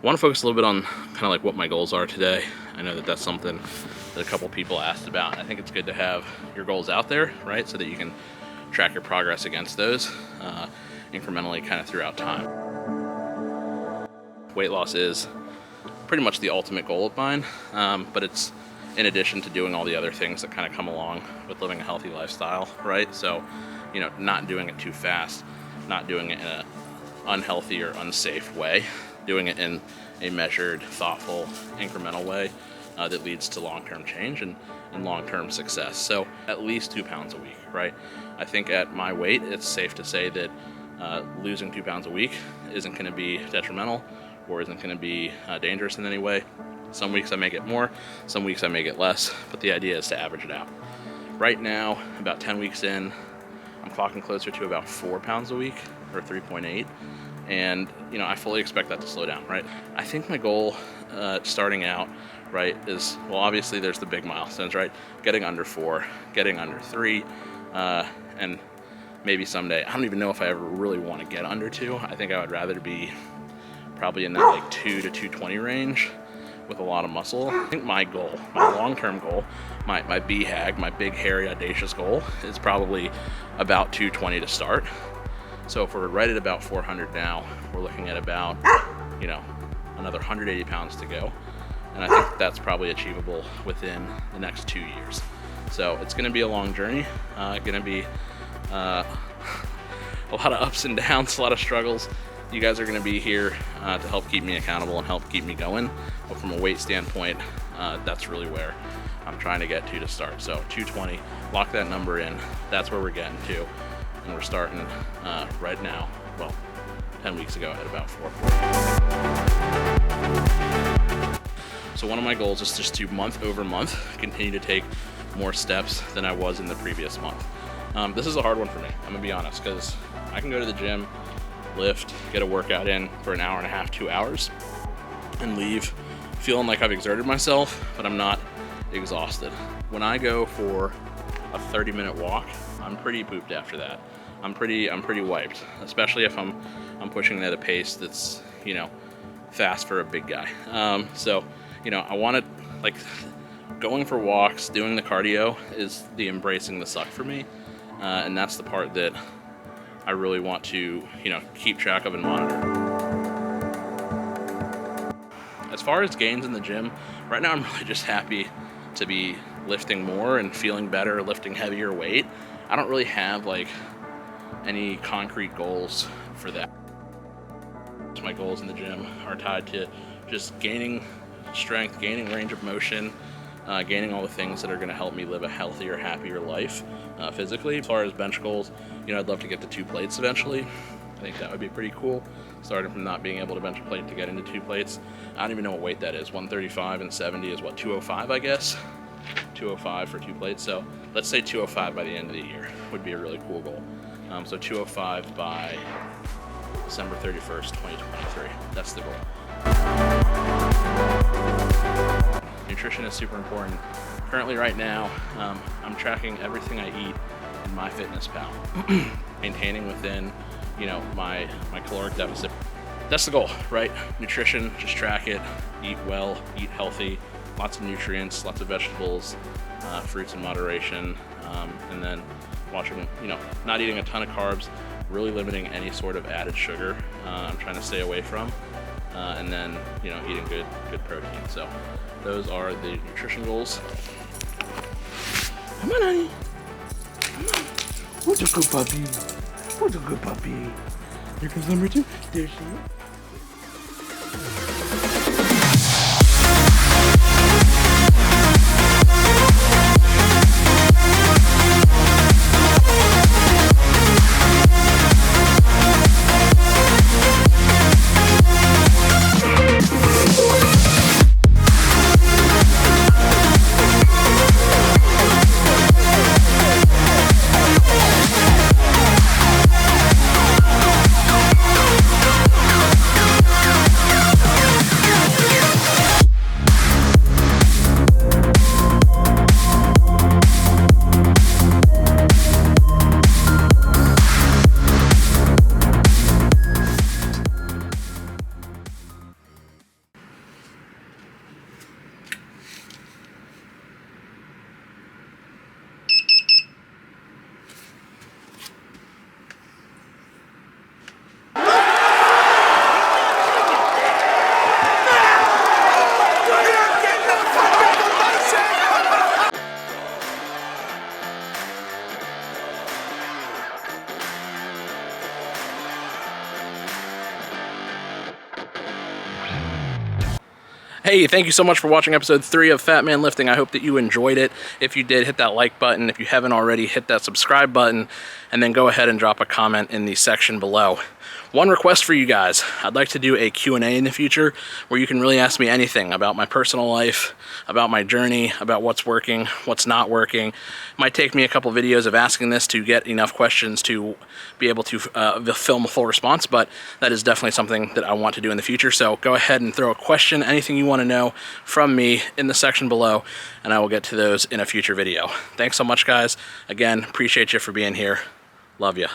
want to focus a little bit on kind of like what my goals are today. I know that that's something that a couple people asked about, and I think it's good to have your goals out there, right, so that you can track your progress against those incrementally kind of throughout time. Weight loss is pretty much the ultimate goal of mine, but it's in addition to doing all the other things that kind of come along with living a healthy lifestyle, right? So, you know, not doing it too fast, not doing it in an unhealthy or unsafe way, doing it in a measured, thoughtful, incremental way that leads to long-term change and long-term success. So at least 2 pounds a week, right? I think at my weight, it's safe to say that losing 2 pounds a week isn't going to be detrimental or isn't going to be dangerous in any way. Some weeks I may get more, some weeks I may get less, but the idea is to average it out. Right now, about 10 weeks in, I'm clocking closer to about 4 pounds a week, or 3.8, and you know, I fully expect that to slow down, right? I think my goal starting out, right, is, well, obviously there's the big milestones, right? Getting under 4, getting under 3, and maybe someday, I don't even know if I ever really want to get under 2. I think I would rather be probably in that like 2 to 220 range with a lot of muscle. I think my goal, my long-term goal, my BHAG, my big, hairy, audacious goal is probably about 220 to start. So if we're right at about 400 now, we're looking at about, you know, another 180 pounds to go. And I think that's probably achievable within the next 2 years. So it's gonna be a long journey, gonna be a lot of ups and downs, a lot of struggles. You guys are going to be here to help keep me accountable and help keep me going. But from a weight standpoint, that's really where I'm trying to get to start. So 220, lock that number in. That's where we're getting to. And we're starting right now, well, 10 weeks ago at about 440. So one of my goals is just to month over month continue to take more steps than I was in the previous month. This is a hard one for me, I'm going to be honest, because I can go to the gym, lift, get a workout in for an hour and a half, 2 hours, and leave feeling like I've exerted myself, but I'm not exhausted. When I go for a 30-minute walk, I'm pretty pooped after that. I'm pretty wiped, especially if I'm pushing at a pace that's, you know, fast for a big guy. So, you know, I want to, like, going for walks, doing the cardio is the embracing the suck for me, and that's the part that I really want to, you know, keep track of and monitor. As far as gains in the gym, right now I'm really just happy to be lifting more and feeling better, lifting heavier weight. I don't really have like any concrete goals for that. My goals in the gym are tied to just gaining strength, gaining range of motion, gaining all the things that are going to help me live a healthier, happier life physically. As far as bench goals, you know, I'd love to get to 2 plates eventually. I think that would be pretty cool, starting from not being able to bench a plate to get into 2 plates. I don't even know what weight that is. 135 and 70 is what, 205, I guess? 205 for 2 plates. So let's say 205 by the end of the year would be a really cool goal. So 205 by December 31st, 2023. That's the goal. Nutrition is super important. Currently right now, I'm tracking everything I eat in MyFitnessPal, maintaining within, you know, my caloric deficit. That's the goal, right? Nutrition, just track it, eat well, eat healthy, lots of nutrients, lots of vegetables, fruits in moderation, and then watching, you know, not eating a ton of carbs, really limiting any sort of added sugar I'm trying to stay away from, and then, you know, eating good protein. So those are the nutrition goals. Come on, honey. Come on. Who's a good puppy? Who's a good puppy? Here comes number 2. There she is. Hey, thank you so much for watching episode 3 of Fat Man Lifting. I hope that you enjoyed it. If you did, hit that like button. If you haven't already, hit that subscribe button, and then go ahead and drop a comment in the section below. One request for you guys. I'd like to do a Q&A in the future where you can really ask me anything about my personal life, about my journey, about what's working, what's not working. It might take me a couple videos of asking this to get enough questions to be able to film a full response, but that is definitely something that I want to do in the future. So go ahead and throw a question, anything you want to know from me in the section below, and I will get to those in a future video. Thanks so much, guys. Again, appreciate you for being here. Love ya.